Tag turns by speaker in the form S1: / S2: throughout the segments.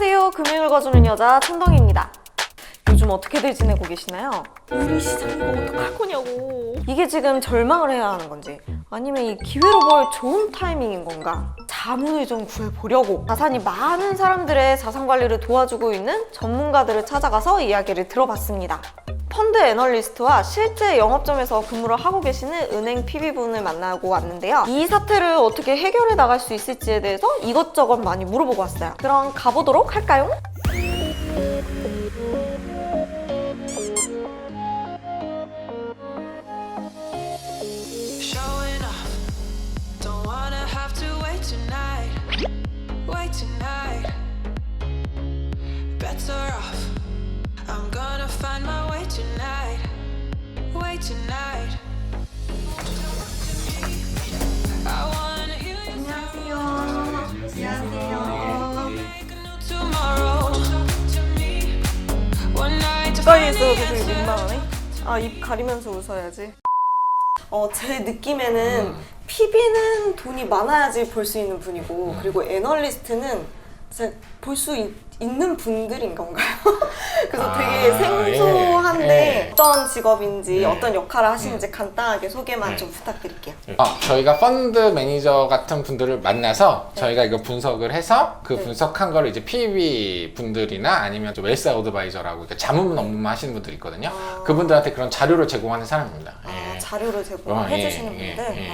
S1: 안녕하세요. 금융을 거주는 여자 천덩이입니다. 요즘 어떻게들 지내고 계시나요? 우리 시장 이거 어떡할 거냐고. 이게 지금 절망을 해야 하는 건지 아니면 이 기회로 벌 좋은 타이밍인 건가? 자문을 좀 구해보려고 자산이 많은 사람들의 자산 관리를 도와주고 있는 전문가들을 찾아가서 이야기를 들어봤습니다. 펀드 애널리스트와 실제 영업점에서 근무를 하고 계시는 은행 PB분을 만나고 왔는데요. 이 사태를 어떻게 해결해 나갈 수 있을지에 대해서 이것저것 많이 물어보고 왔어요. 그럼 가보도록 할까요? 가까이 있어도 되게 민망하네. 아, 입 가리면서 웃어야지. 제 느낌에는 PB는 돈이 많아야지 볼 수 있는 분이고, 그리고 애널리스트는 진짜 볼 수 있는 분들인 건가요? 그래서 되게 생소한데 어떤 직업인지 어떤 역할을 하시는지 간단하게 소개만 좀 부탁드릴게요.
S2: 저희가 펀드 매니저 같은 분들을 만나서 저희가 이거 분석을 해서 그 분석한 거를 이제 PB 분들이나 아니면 웰스 어드바이저라고 자문 업무 하시는 분들이 있거든요. 그분들한테 그런 자료를 제공하는 사람입니다.
S1: 자료를 제공해주시는 분들?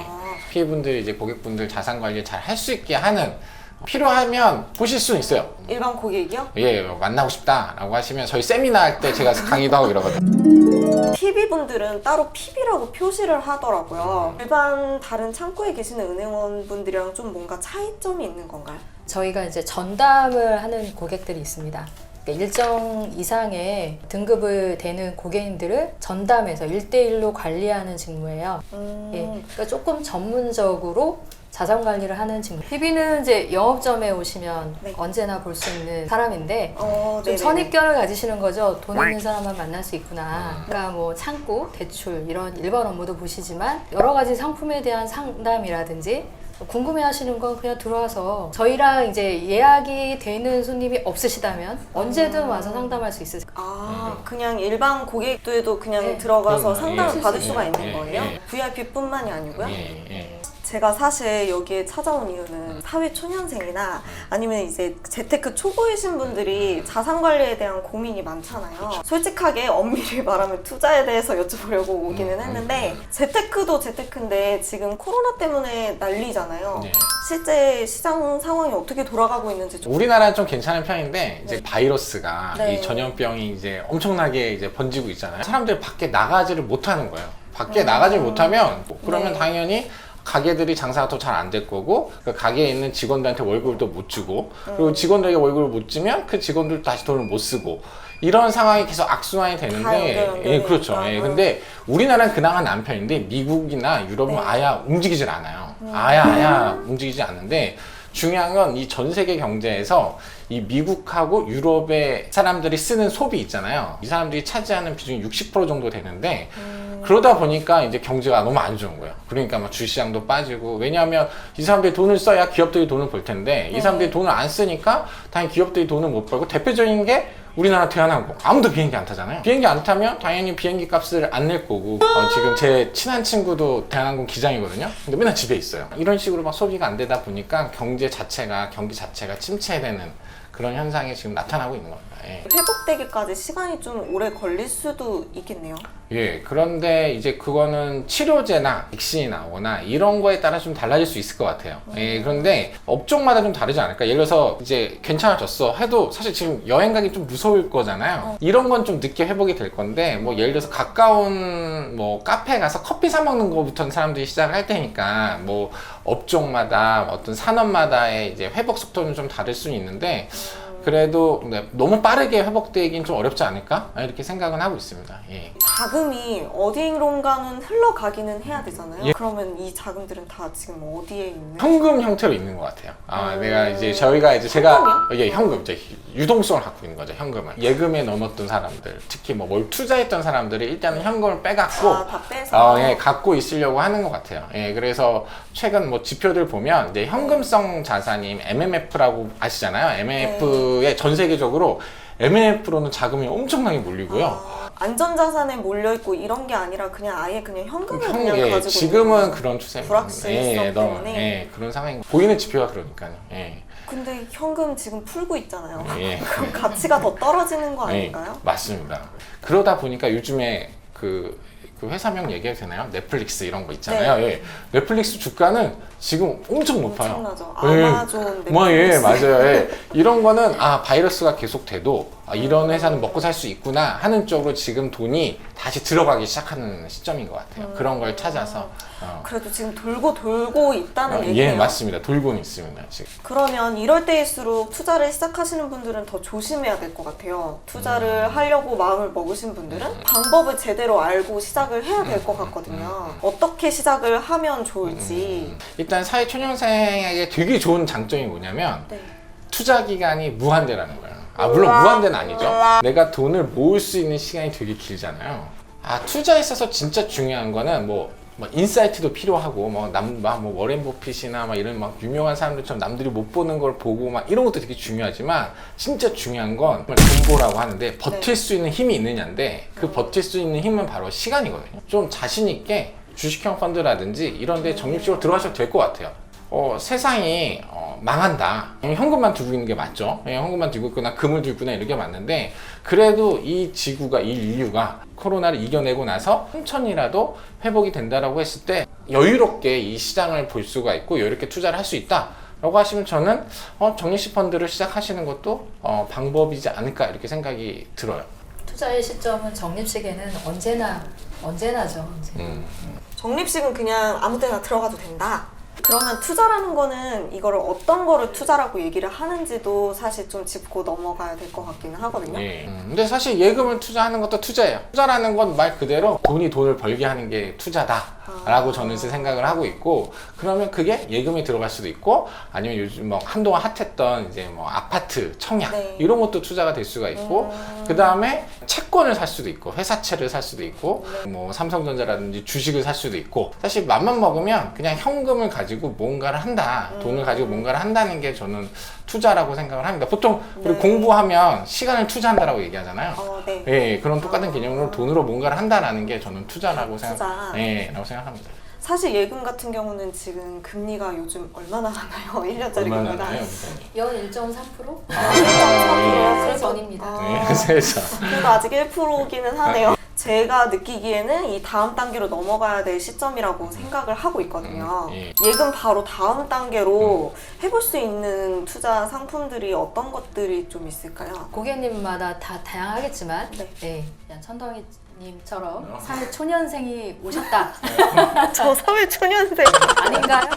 S2: PB 분들이 이제 고객분들 자산 관리 잘 할 수 있게 하는, 필요하면 보실 수는 있어요.
S1: 일반 고객이요?
S2: 예, 만나고 싶다라고 하시면 저희 세미나 할 때 제가 강의도 하고 이러거든요.
S1: PB분들은 따로 PB라고 표시를 하더라고요. 일반 다른 창구에 계시는 은행원분들이랑 좀 뭔가 차이점이 있는 건가요?
S3: 저희가 이제 전담을 하는 고객들이 있습니다. 그러니까 일정 이상의 등급을 되는 고객님들을 전담해서 1대1로 관리하는 직무예요. 예, 그러니까 조금 전문적으로 자산 관리를 하는 직무. PB는 이제 영업점에 오시면 언제나 볼 수 있는 사람인데 좀 선입견을 가지시는 거죠. 돈 있는 사람만 만날 수 있구나. 그러니까 뭐 창구, 대출 이런 일반 업무도 보시지만 여러 가지 상품에 대한 상담이라든지 궁금해하시는 건 그냥 들어와서 저희랑 이제 예약이 되는 손님이 없으시다면 언제든 와서 상담할 수 있으세요.
S1: 그냥 일반 고객들도 그냥 들어가서 상담을 받을 수가 있는 거예요? VIP뿐만이 아니고요? 제가 사실 여기에 찾아온 이유는 사회 초년생이나 아니면 이제 재테크 초보이신 분들이 자산 관리에 대한 고민이 많잖아요. 솔직하게 엄밀히 말하면 투자에 대해서 여쭤보려고 오기는 했는데 재테크도 재테크인데 지금 코로나 때문에 난리잖아요. 실제 시장 상황이 어떻게 돌아가고 있는지 좀.
S2: 우리나라는 좀 괜찮은 편인데 이제 바이러스가 이 전염병이 이제 엄청나게 이제 번지고 있잖아요. 사람들이 밖에 나가지를 못하는 거예요. 밖에 나가지 못하면 그러면 당연히 가게들이 장사가 더 잘 안 될 거고, 그 가게에 있는 직원들한테 월급도 못 주고, 그리고 직원들에게 월급을 못 주면 그 직원들 다시 돈을 못 쓰고, 이런 상황이 계속 악순환이 되는데, 그렇죠. 근데 우리나라는 그나마 난 편인데 미국이나 유럽은 아예 움직이질 않아요. 아예 움직이지 않는데, 중요한 건 이 전 세계 경제에서 이 미국하고 유럽의 사람들이 쓰는 소비 있잖아요. 이 사람들이 차지하는 비중이 60% 정도 되는데 그러다 보니까 이제 경제가 너무 안 좋은 거예요. 그러니까 막 주시장도 빠지고, 왜냐하면 이 사람들이 돈을 써야 기업들이 돈을 벌 텐데 이 사람들이 돈을 안 쓰니까 당연히 기업들이 돈을 못 벌고, 대표적인 게 우리나라 대한항공. 아무도 비행기 안 타잖아요. 비행기 안 타면 당연히 비행기 값을 안 낼 거고, 지금 제 친한 친구도 대한항공 기장이거든요. 근데 맨날 집에 있어요. 이런 식으로 막 소비가 안 되다 보니까 경기 자체가 침체되는 그런 현상이 지금 나타나고 있는 겁니다.
S1: 회복되기까지 시간이 좀 오래 걸릴 수도 있겠네요.
S2: 그런데 이제 그거는 치료제나 백신이 나오거나 이런 거에 따라 좀 달라질 수 있을 것 같아요. 그런데 업종마다 좀 다르지 않을까? 예를 들어서 이제 괜찮아졌어 해도 사실 지금 여행 가기 좀 무서울 거잖아요. 이런 건 좀 늦게 회복이 될 건데, 뭐 예를 들어서 가까운 뭐 카페 가서 커피 사 먹는 거부터는 사람들이 시작을 할 테니까, 뭐 업종마다 어떤 산업마다의 이제 회복 속도는 좀 다를 수는 있는데, 그래도 너무 빠르게 회복되긴 좀 어렵지 않을까? 이렇게 생각은 하고 있습니다.
S1: 자금이 어디론가는 흘러가기는 해야 되잖아요.
S2: 예.
S1: 그러면 이 자금들은 다 지금 어디에 있는?
S2: 현금 형태로 있는 것 같아요. 내가 이제 저희가 이제 제가
S1: 현금이요?
S2: 이게 현금 이제 유동성을 갖고 있는 거죠. 현금을 예금에 넣어놨던 사람들, 특히 뭐 뭘 투자했던 사람들이 일단은 현금을 빼갖고
S1: 다 빼서.
S2: 예, 갖고 있으려고 하는 것 같아요. 예, 그래서 최근 뭐 지표들 보면 이제 현금성 자산인 MMF라고 아시잖아요. MMF에 전 세계적으로 MMF로는 자금이 엄청나게 몰리고요.
S1: 안전자산에 몰려있고 이런 게 아니라 그냥 아예 그냥 현금을 그냥
S2: 예,
S1: 가지고
S2: 지금은
S1: 있는
S2: 그런 추세입니다.
S1: 불확실성 때문에.
S2: 예, 그런 상황인 보이는 지표가 그러니까요. 예.
S1: 근데 현금 지금 풀고 있잖아요.
S2: 예.
S1: 그럼 가치가 더 떨어지는 거
S2: 예,
S1: 아닌가요?
S2: 맞습니다. 그러다 보니까 요즘에 그 회사명 얘기해도 되나요? 넷플릭스 이런 거 있잖아요.
S1: 네.
S2: 예. 넷플릭스 주가는 지금 엄청 높아요.
S1: 엄청나죠.
S2: 예.
S1: 아마존, 넷플릭스.
S2: 뭐, 예, 맞아요. 예. 이런 거는 바이러스가 계속 돼도 이런 회사는 먹고 살 수 있구나 하는 쪽으로 지금 돈이 다시 들어가기 시작하는 시점인 것 같아요. 그런 걸 찾아서.
S1: 그래도 지금 돌고 있다는
S2: 예,
S1: 얘기예요.
S2: 맞습니다. 돌고는 있습니다. 지금.
S1: 그러면 이럴 때일수록 투자를 시작하시는 분들은 더 조심해야 될 것 같아요. 투자를 하려고 마음을 먹으신 분들은 방법을 제대로 알고 시작을 해야 될 것 같거든요. 어떻게 시작을 하면 좋을지.
S2: 일단 사회초년생에게 되게 좋은 장점이 뭐냐면
S1: 네.
S2: 투자 기간이 무한대라는 거예요. 물론 무한대는 아니죠. 내가 돈을 모을 수 있는 시간이 되게 길잖아요. 투자에 있어서 진짜 중요한 거는 뭐 인사이트도 필요하고 뭐 워렌 버핏이나 막 이런 막 유명한 사람들처럼 남들이 못 보는 걸 보고 막 이런 것도 되게 중요하지만 진짜 중요한 건 돈보라고 하는데 버틸 수 있는 힘이 있느냐인데 그 버틸 수 있는 힘은 바로 시간이거든요. 좀 자신 있게 주식형 펀드라든지 이런 데 적립식으로 들어가셔도 될 것 같아요. 세상이 망한다. 현금만 두고 있는 게 맞죠. 현금만 두고 있거나 금을 두고 있거나 이런 게 맞는데 그래도 이 지구가, 이 인류가 코로나를 이겨내고 나서 천천히라도 회복이 된다라고 했을 때 여유롭게 이 시장을 볼 수가 있고 여유롭게 투자를 할 수 있다 라고 하시면 저는 적립식 펀드를 시작하시는 것도 방법이지 않을까 이렇게 생각이 들어요.
S3: 투자의 시점은 적립식에는 언제나죠.
S1: 적립식은 그냥 아무 때나 들어가도 된다. 그러면 투자라는 거는 이거를 어떤 거를 투자라고 얘기를 하는지도 사실 좀 짚고 넘어가야 될 것 같기는 하거든요.
S2: 예. 근데 사실 예금을 투자하는 것도 투자예요. 투자라는 건 말 그대로 돈을 벌게 하는 게 투자다라고 저는 생각을 하고 있고 그러면 그게 예금이 들어갈 수도 있고 아니면 요즘 뭐 한동안 핫했던 이제 뭐 아파트, 청약
S1: 네.
S2: 이런 것도 투자가 될 수가 있고 그 다음에 채권을 살 수도 있고 회사채를 살 수도 있고 뭐 삼성전자라든지 주식을 살 수도 있고 사실 맘만 먹으면 그냥 현금을 가지고 뭔가를 한다 돈을 가지고 뭔가를 한다는 게 저는 투자라고 생각을 합니다. 보통 우리 공부하면 시간을 투자한다라고 얘기하잖아요.
S1: 네.
S2: 예, 그런 똑같은 개념으로 돈으로 뭔가를 한다라는 게 저는 투자라고
S1: 투자.
S2: 라고 생각합니다.
S1: 사실 예금 같은 경우는 지금 금리가 요즘 얼마나 하나요? 1년짜리
S2: 얼마나
S1: 금리가?
S2: 나요?
S3: 연 1.3%?
S2: 예.
S3: 그 전입니다.
S2: 네, 그래서
S1: 그래도 아직 1%기는 하네요. 제가 느끼기에는 이 다음 단계로 넘어가야 될 시점이라고 생각을 하고 있거든요.
S2: 예.
S1: 예금 바로 다음 단계로 해볼 수 있는 투자 상품들이 어떤 것들이 좀 있을까요?
S3: 고객님마다 다 다양하겠지만
S1: 네.
S3: 그냥 천덩이님처럼 사회 초년생이 오셨다
S1: 저 사회초년생
S3: 아닌가요?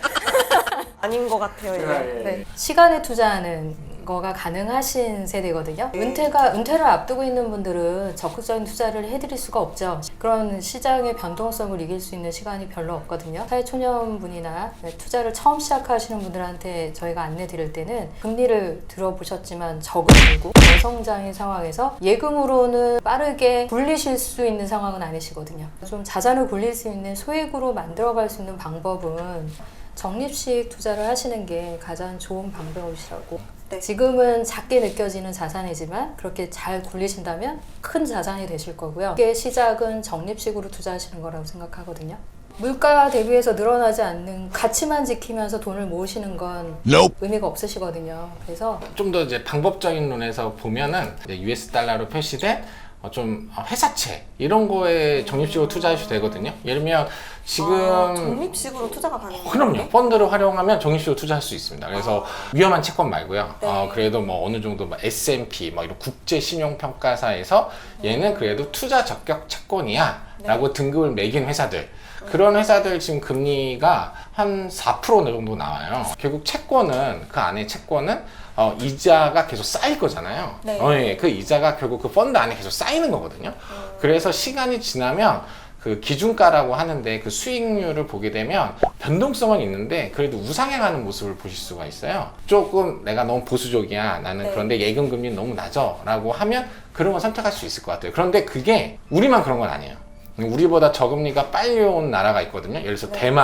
S1: 아닌 것 같아요. 이제. 네.
S3: 시간에 투자하는 거가 가능하신 세대거든요. 은퇴를 앞두고 있는 분들은 적극적인 투자를 해드릴 수가 없죠. 그런 시장의 변동성을 이길 수 있는 시간이 별로 없거든요. 사회초년분이나 투자를 처음 시작하시는 분들한테 저희가 안내 드릴 때는 금리를 들어보셨지만 적은 들고 저성장인 상황에서 예금으로는 빠르게 굴리실 수 있는 상황은 아니시거든요. 좀 자산을 굴릴 수 있는 소액으로 만들어갈 수 있는 방법은 적립식 투자를 하시는 게 가장 좋은 방법이시라고.
S1: 네.
S3: 지금은 작게 느껴지는 자산이지만 그렇게 잘 굴리신다면 큰 자산이 되실 거고요. 이게 시작은 적립식으로 투자하시는 거라고 생각하거든요. 물가 대비해서 늘어나지 않는 가치만 지키면서 돈을 모으시는 건 의미가 없으시거든요. 그래서
S2: 좀 더 이제 방법적인 논에서 보면은 이제 US 달러로 표시된 좀 회사채 이런 거에 적립식으로 투자하셔도 되거든요. 예를 들면 지금
S1: 적립식으로 투자가 가능해요?
S2: 그럼요. 펀드를 활용하면 적립식으로 투자할 수 있습니다. 그래서 위험한 채권 말고요.
S1: 네.
S2: 그래도 뭐 어느 정도 뭐 S&P 뭐 이런 국제 신용 평가사에서 얘는 그래도 투자 적격 채권이야 라고 등급을 매긴 회사들 그런 회사들 지금 금리가 한 4% 정도 나와요. 결국 채권은 그 안에 채권은 이자가 계속 쌓일 거잖아요.
S1: 네.
S2: 예, 그 이자가 결국 그 펀드 안에 계속 쌓이는 거거든요. 그래서 시간이 지나면 그 기준가라고 하는데 그 수익률을 보게 되면 변동성은 있는데 그래도 우상향하는 모습을 보실 수가 있어요. 조금 내가 너무 보수적이야. 나는
S1: 네.
S2: 그런데 예금 금리는 너무 낮아. 라고 하면 그런 걸 선택할 수 있을 것 같아요. 그런데 그게 우리만 그런 건 아니에요. 우리보다 저금리가 빨리 온 나라가 있거든요. 예를 들어서
S1: 네.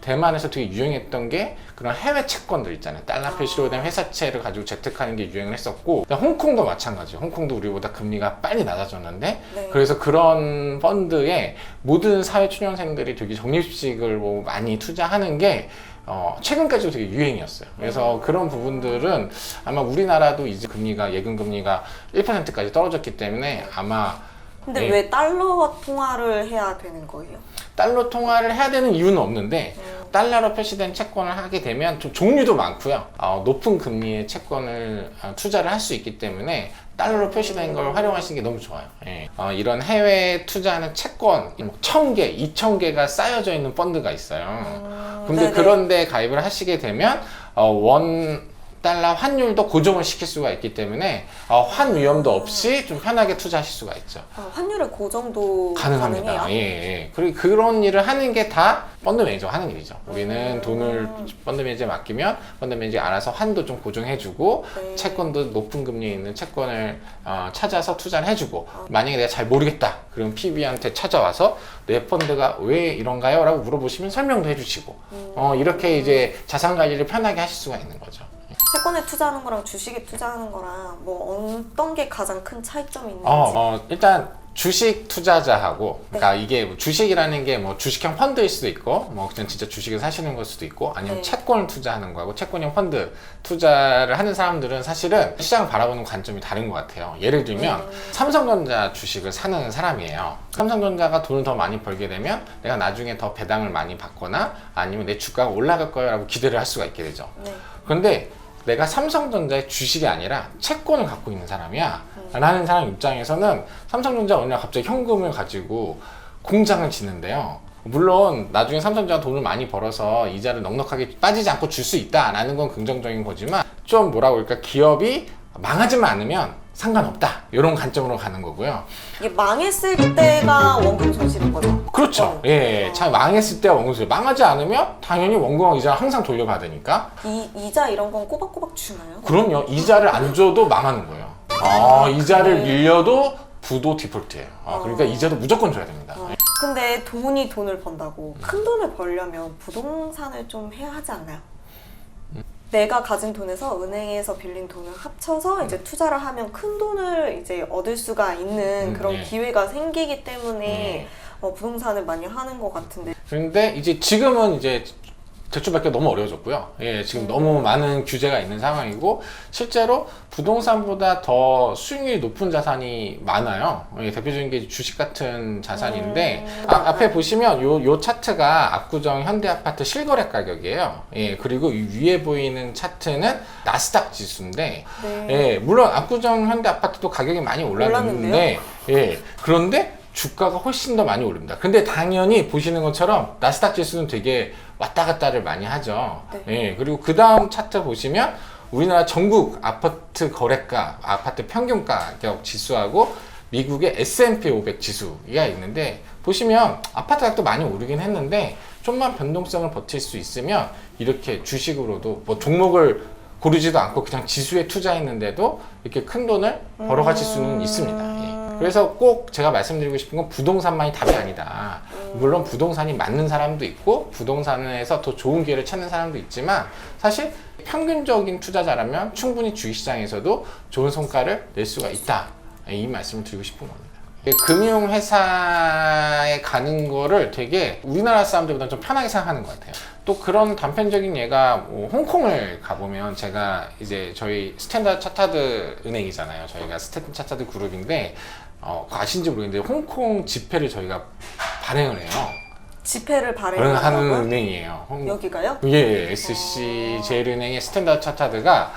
S2: 대만에서 되게 유행했던 게 그런 해외 채권들 있잖아요. 달러 표시로 된 회사채를 가지고 재테크하는 게 유행을 했었고, 홍콩도 마찬가지예요. 홍콩도 우리보다 금리가 빨리 낮아졌는데,
S1: 네.
S2: 그래서 그런 펀드에 모든 사회초년생들이 되게 적립식을 뭐 많이 투자하는 게 최근까지도 되게 유행이었어요. 그래서 그런 부분들은 아마 우리나라도 이제 금리가 예금 금리가 1%까지 떨어졌기 때문에 아마
S1: 근데
S2: 네.
S1: 왜 달러 통화를 해야 되는 거예요?
S2: 달러 통화를 해야 되는 이유는 없는데 달러로 표시된 채권을 하게 되면 좀 종류도 많고요. 높은 금리의 채권을 투자를 할 수 있기 때문에 달러로 표시된 걸 활용하시는 게 너무 좋아요. 예. 이런 해외 투자하는 채권 1,000개, 2,000개가 쌓여져 있는 펀드가 있어요. 근데
S1: 네네.
S2: 그런데 가입을 하시게 되면 원 달러 환율도 고정을 시킬 수가 있기 때문에 환 위험도 없이 좀 편하게 투자하실 수가 있죠.
S1: 환율의 고정도
S2: 가능합니다.
S1: 가능해요?
S2: 예. 그리고 그런 일을 하는 게 다 펀드 매니저가 하는 일이죠. 우리는 돈을 펀드 매니저에 맡기면 펀드 매니저가 알아서 환도 좀 고정해주고
S1: 네.
S2: 채권도 높은 금리에 있는 채권을 찾아서 투자를 해주고 만약에 내가 잘 모르겠다. 그럼 PB한테 찾아와서 내 펀드가 왜 이런가요? 라고 물어보시면 설명도 해주시고 이렇게 이제 자산 관리를 편하게 하실 수가 있는 거죠.
S1: 채권에 투자하는 거랑 주식에 투자하는 거랑 뭐 어떤 게 가장 큰 차이점이 있는지.
S2: 일단 주식 투자자하고,
S1: 네.
S2: 그러니까 이게 뭐 주식이라는 게 뭐 주식형 펀드일 수도 있고, 뭐 그냥 진짜 주식을 사시는 걸 수도 있고, 아니면
S1: 네.
S2: 채권을 투자하는 거하고 채권형 펀드 투자를 하는 사람들은 사실은 시장을 바라보는 관점이 다른 것 같아요. 예를 들면 삼성전자 주식을 사는 사람이에요. 삼성전자가 돈을 더 많이 벌게 되면 내가 나중에 더 배당을 많이 받거나 아니면 내 주가가 올라갈 거라고 기대를 할 수가 있게 되죠.
S1: 네.
S2: 그런데 내가 삼성전자의 주식이 아니라 채권을 갖고 있는 사람이야 라는 사람 입장에서는 삼성전자가 어느 날 갑자기 현금을 가지고 공장을 짓는데요. 물론 나중에 삼성전자가 돈을 많이 벌어서 이자를 넉넉하게 빠지지 않고 줄 수 있다라는 건 긍정적인 거지만 좀 뭐라고 할까, 기업이 망하지만 않으면 상관없다 이런 관점으로 가는 거고요.
S1: 이게 망했을 때가 원금 손실인 거죠?
S2: 그렇죠. 예, 참 망했을 때 원금 손실, 망하지 않으면 당연히 원금하고 이자를 항상 돌려받으니까.
S1: 이자 이런 건 꼬박꼬박 주나요?
S2: 그럼요. 이자를 안 줘도 망하는 거예요. 이자를 밀려도 부도 디폴트예요. 그러니까 이자도 무조건 줘야 됩니다.
S1: 근데 돈을 번다고 큰 돈을 벌려면 부동산을 좀 해야 하지 않나요? 내가 가진 돈에서 은행에서 빌린 돈을 합쳐서 이제 투자를 하면 큰 돈을 이제 얻을 수가 있는 그런
S2: 네.
S1: 기회가 생기기 때문에 부동산을 많이 하는 것 같은데.
S2: 그런데 이제 지금은 이제 대출받기가 너무 어려워졌고요. 예, 지금 너무 많은 규제가 있는 상황이고 실제로 부동산보다 더 수익률이 높은 자산이 많아요. 예, 대표적인 게 주식 같은 자산인데 앞에 보시면 요 차트가 압구정 현대아파트 실거래 가격이에요. 예, 그리고 이 위에 보이는 차트는 나스닥 지수인데
S1: 네.
S2: 예, 물론 압구정 현대아파트도 가격이 많이 올랐는데 예, 그런데 주가가 훨씬 더 많이 오릅니다. 근데 당연히 보시는 것처럼 나스닥 지수는 되게 왔다 갔다를 많이 하죠.
S1: 네.
S2: 예, 그리고 그 다음 차트 보시면 우리나라 전국 아파트 거래가, 아파트 평균 가격 지수하고 미국의 S&P 500 지수가 있는데 보시면 아파트 가격도 많이 오르긴 했는데 좀만 변동성을 버틸 수 있으면 이렇게 주식으로도 뭐 종목을 고르지도 않고 그냥 지수에 투자했는데도 이렇게 큰 돈을 벌어가실 수는 있습니다. 예. 그래서 꼭 제가 말씀드리고 싶은 건 부동산만이 답이 아니다. 물론 부동산이 맞는 사람도 있고 부동산에서 더 좋은 기회를 찾는 사람도 있지만 사실 평균적인 투자자라면 충분히 주식시장에서도 좋은 성과를 낼 수가 있다. 이 말씀을 드리고 싶은 겁니다. 금융회사에 가는 거를 되게 우리나라 사람들보다 좀 편하게 생각하는 것 같아요. 또 그런 단편적인 예가 뭐 홍콩을 가보면 제가 이제 저희 스탠다드 차타드 은행이잖아요. 저희가 스탠다드 차타드 그룹인데 아신지 모르겠는데 홍콩 지폐를 저희가 발행을 해요.
S1: 지폐를
S2: 하는
S1: 발행하는
S2: 은행이에요.
S1: 여기가요?
S2: 예, SC 제일은행의 스탠다드 차타드가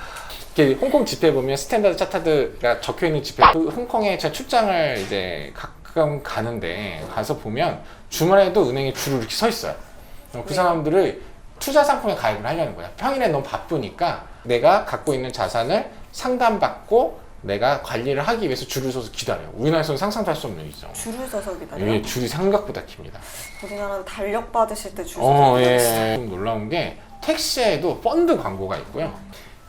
S2: 이렇게 홍콩 지폐 보면 스탠다드 차타드가 적혀 있는 지폐. 홍콩에 제가 출장을 이제 가끔 가는데 가서 보면 주말에도 은행에 줄을 이렇게 서 있어요. 그 사람들을 투자 상품에 가입을 하려는 거야. 평일에 너무 바쁘니까 내가 갖고 있는 자산을 상담받고 내가 관리를 하기 위해서 줄을 서서 기다려요. 우리나라에서는 상상도 할 수 없는 일이죠.
S1: 줄을 서서 기다려요?
S2: 예, 줄이 생각보다 깁니다.
S1: 우리나라는 달력 받으실 때 줄 서서 기다려요.
S2: 예. 좀 놀라운 게 택시에도 펀드 광고가 있고요.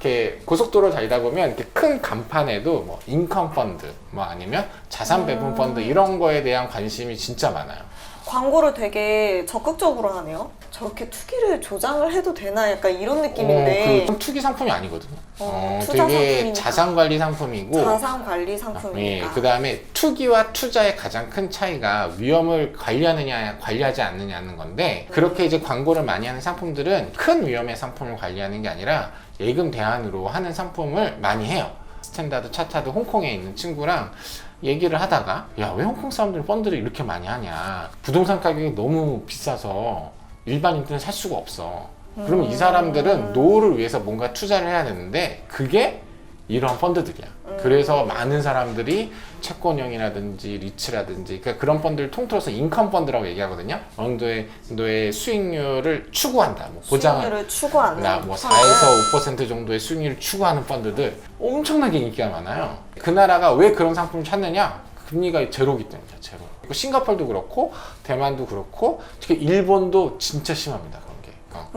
S2: 이렇게 고속도로 달리다 보면 이렇게 큰 간판에도 뭐 인컴 펀드, 뭐 아니면 자산 배분 펀드 이런 거에 대한 관심이 진짜 많아요.
S1: 광고를 되게 적극적으로 하네요. 저렇게 투기를 조장을 해도 되나 약간 이런 느낌인데
S2: 그 투기 상품이 아니거든요.
S1: 투자
S2: 되게
S1: 상품이니까.
S2: 자산 관리 상품이고
S1: 자산 관리
S2: 예,
S1: 상품이니까.
S2: 그 다음에 투기와 투자의 가장 큰 차이가 위험을 관리하느냐 관리하지 않느냐는 건데 그렇게 이제 광고를 많이 하는 상품들은 큰 위험의 상품을 관리하는 게 아니라 예금 대안으로 하는 상품을 많이 해요. 스탠다드 차타드 홍콩에 있는 친구랑 얘기를 하다가 야, 왜 홍콩 사람들이 펀드를 이렇게 많이 하냐, 부동산 가격이 너무 비싸서 일반인들은 살 수가 없어. 그러면 이 사람들은 노후를 위해서 뭔가 투자를 해야 되는데 그게 이러한 펀드들이야. 그래서 많은 사람들이 채권형이라든지 리츠라든지 그러니까 그런 펀드를 통틀어서 인컴 펀드라고 얘기하거든요. 어느 정도의 수익률을 추구한다. 뭐 보장을
S1: 수익률을 추구하는
S2: 뭐 4에서 5% 정도의 수익률을 추구하는 펀드들 엄청나게 인기가 많아요. 그 나라가 왜 그런 상품을 찾느냐? 금리가 제로기 때문이죠. 제로. 싱가포르도 그렇고 대만도 그렇고 특히 일본도 진짜 심합니다. 그런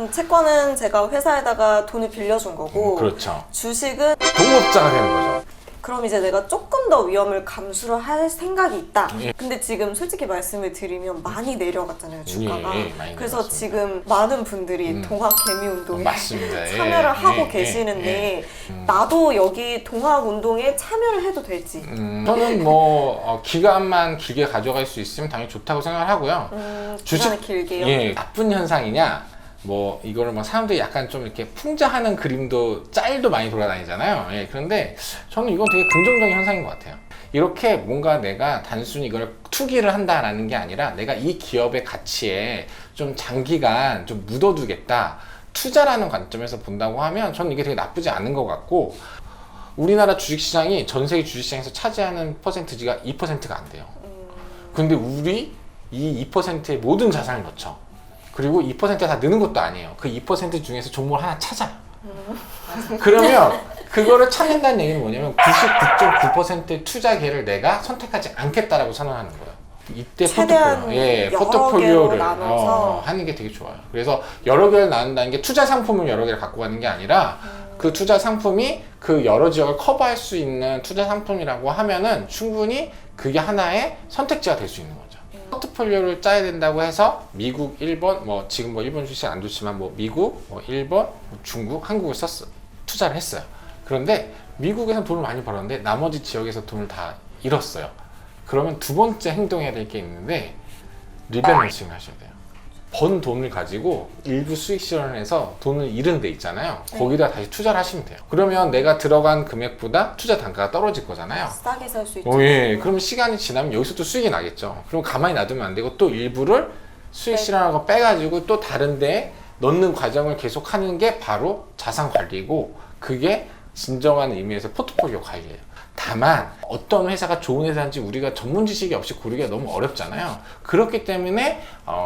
S2: 게.
S1: 채권은 제가 회사에다가 돈을 빌려준 거고
S2: 그렇죠.
S1: 주식은
S2: 동업자가 되는 거죠.
S1: 그럼 이제 내가 조금 더 위험을 감수를 할 생각이 있다.
S2: 예.
S1: 근데 지금 솔직히 말씀을 드리면 많이 내려갔잖아요, 주가가.
S2: 예, 많이
S1: 그래서
S2: 내려갔습니다.
S1: 지금 많은 분들이 동학 개미 운동에
S2: 맞습니다. 예,
S1: 참여를 하고
S2: 예,
S1: 계시는데
S2: 예.
S1: 나도 여기 동학 운동에 참여를 해도 될지.
S2: 저는 뭐 기간만 길게 가져갈 수 있으면 당연히 좋다고 생각을 하고요.
S1: 기간을 길게요?
S2: 예, 나쁜 현상이냐? 뭐 이거를 뭐 사람들이 약간 좀 이렇게 풍자하는 그림도 짤도 많이 돌아다니잖아요. 예, 그런데 저는 이건 되게 긍정적인 현상인 것 같아요. 이렇게 뭔가 내가 단순히 이걸 투기를 한다라는 게 아니라 내가 이 기업의 가치에 좀 장기간 좀 묻어두겠다. 투자라는 관점에서 본다고 하면 저는 이게 되게 나쁘지 않은 것 같고 우리나라 주식시장이 전 세계 주식시장에서 차지하는 퍼센트지가 2%가 안 돼요. 근데 우리 이 2%의 모든 자산을 넣죠. 그리고 2%가 다 느는 것도 아니에요. 그 2% 중에서 종목을 하나 찾아요. 그러면 그거를 찾는다는 얘기는 뭐냐면 99.9%의 투자계를 내가 선택하지 않겠다라고 선언하는 거예요. 이때
S1: 최대한
S2: 포트폴리오, 예,
S1: 여러
S2: 포트폴리오를
S1: 개로 나눠서
S2: 하는 게 되게 좋아요. 그래서 여러 개를 나눈다는 게 투자 상품을 여러 개를 갖고 가는 게 아니라 그 투자 상품이 그 여러 지역을 커버할 수 있는 투자 상품이라고 하면은 충분히 그게 하나의 선택지가 될 수 있는 거죠. 포트폴리오를 짜야 된다고 해서 미국, 일본, 뭐 지금 뭐 일본 주식 안 좋지만 뭐 미국, 뭐 일본, 뭐 중국, 한국을 투자를 했어요. 그런데 미국에서 돈을 많이 벌었는데 나머지 지역에서 돈을 다 잃었어요. 그러면 두 번째 행동해야 될 게 있는데 리밸런싱을 하셔야 돼요. 번 돈을 가지고 일부 수익 실현해서 돈을 잃은 데 있잖아요. 거기다 다시 투자를 하시면 돼요. 그러면 내가 들어간 금액보다 투자 단가가 떨어질 거잖아요.
S1: 싸게 살 수 있죠.
S2: 예. 그럼 시간이 지나면 여기서 또 수익이 나겠죠. 그럼 가만히 놔두면 안 되고 또 일부를 수익 실현하고 빼가지고 또 다른 데에 넣는 과정을 계속 하는 게 바로 자산 관리고 그게 진정한 의미에서 포트폴리오 관리예요. 다만 어떤 회사가 좋은 회사인지 우리가 전문 지식이 없이 고르기가 너무 어렵잖아요. 그렇기 때문에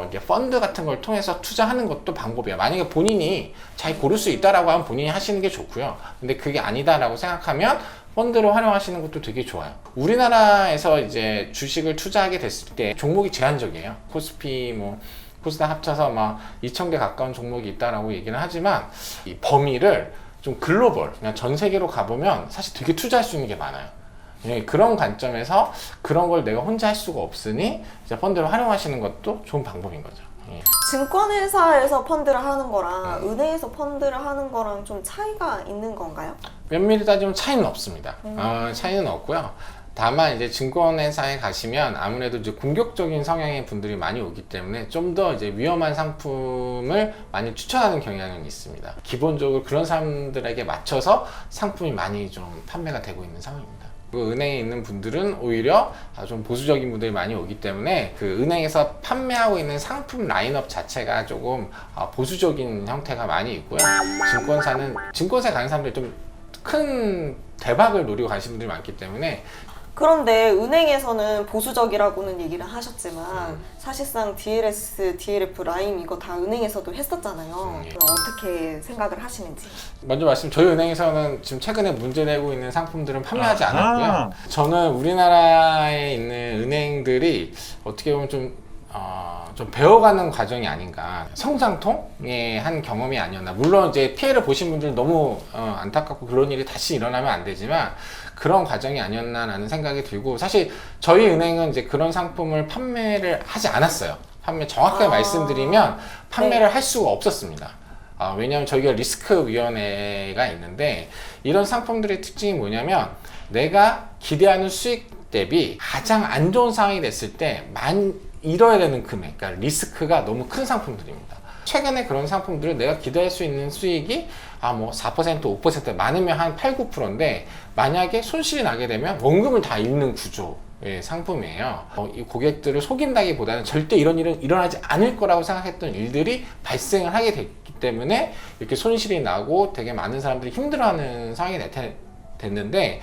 S2: 이게 펀드 같은 걸 통해서 투자하는 것도 방법이에요. 만약에 본인이 잘 고를 수 있다라고 하면 본인이 하시는 게 좋고요. 근데 그게 아니다라고 생각하면 펀드를 활용하시는 것도 되게 좋아요. 우리나라에서 이제 주식을 투자하게 됐을 때 종목이 제한적이에요. 코스피 뭐 코스닥 합쳐서 막 2,000개 가까운 종목이 있다라고 얘기는 하지만 이 범위를 좀 글로벌, 그냥 전 세계로 가보면 사실 되게 투자할 수 있는 게 많아요. 예, 그런 관점에서 그런 걸 내가 혼자 할 수가 없으니 이제 펀드를 활용하시는 것도 좋은 방법인 거죠. 예.
S1: 증권회사에서 펀드를 하는 거랑 은행에서 펀드를 하는 거랑 좀 차이가 있는 건가요?
S2: 면밀히 따지면 차이는 없습니다. 차이는 없고요. 다만 이제 증권회사에 가시면 아무래도 이제 공격적인 성향의 분들이 많이 오기 때문에 좀 더 이제 위험한 상품을 많이 추천하는 경향은 있습니다. 기본적으로 그런 사람들에게 맞춰서 상품이 많이 좀 판매가 되고 있는 상황입니다. 그 은행에 있는 분들은 오히려 좀 보수적인 분들이 많이 오기 때문에 그 은행에서 판매하고 있는 상품 라인업 자체가 조금 보수적인 형태가 많이 있고요. 증권사에 가는 사람들이 좀 큰 대박을 노리고 가시는 분들이 많기 때문에
S1: 그런데 은행에서는 보수적이라고는 얘기를 하셨지만 사실상 DLS, DLF, 라임 이거 다 은행에서도 했었잖아요.
S2: 예.
S1: 어떻게 생각을 하시는지.
S2: 먼저 저희 은행에서는 지금 최근에 문제내고 있는 상품들은 판매하지 않았고요. 저는 우리나라에 있는 은행들이 어떻게 보면 좀 배워가는 과정이 아닌가, 성장통의 한 경험이 아니었나. 물론 이제 피해를 보신 분들 너무 안타깝고 그런 일이 다시 일어나면 안 되지만 그런 과정이 아니었나라는 생각이 들고, 사실 저희 은행은 이제 그런 상품을 판매를 하지 않았어요. 정확하게 말씀드리면 판매를 할 수가 없었습니다. 왜냐하면 저희가 리스크위원회가 있는데, 이런 상품들의 특징이 뭐냐면 내가 기대하는 수익 대비 가장 안 좋은 상황이 됐을 때 잃어야 되는 금액, 그러니까 리스크가 너무 큰 상품들입니다. 최근에 그런 상품들은 내가 기대할 수 있는 수익이 뭐 4%, 5% 많으면 한 8, 9%인데 만약에 손실이 나게 되면 원금을 다 잃는 구조의 상품이에요. 이 고객들을 속인다기보다는 절대 이런 일은 일어나지 않을 거라고 생각했던 일들이 발생을 하게 됐기 때문에 이렇게 손실이 나고 되게 많은 사람들이 힘들어하는 상황이 됐는데,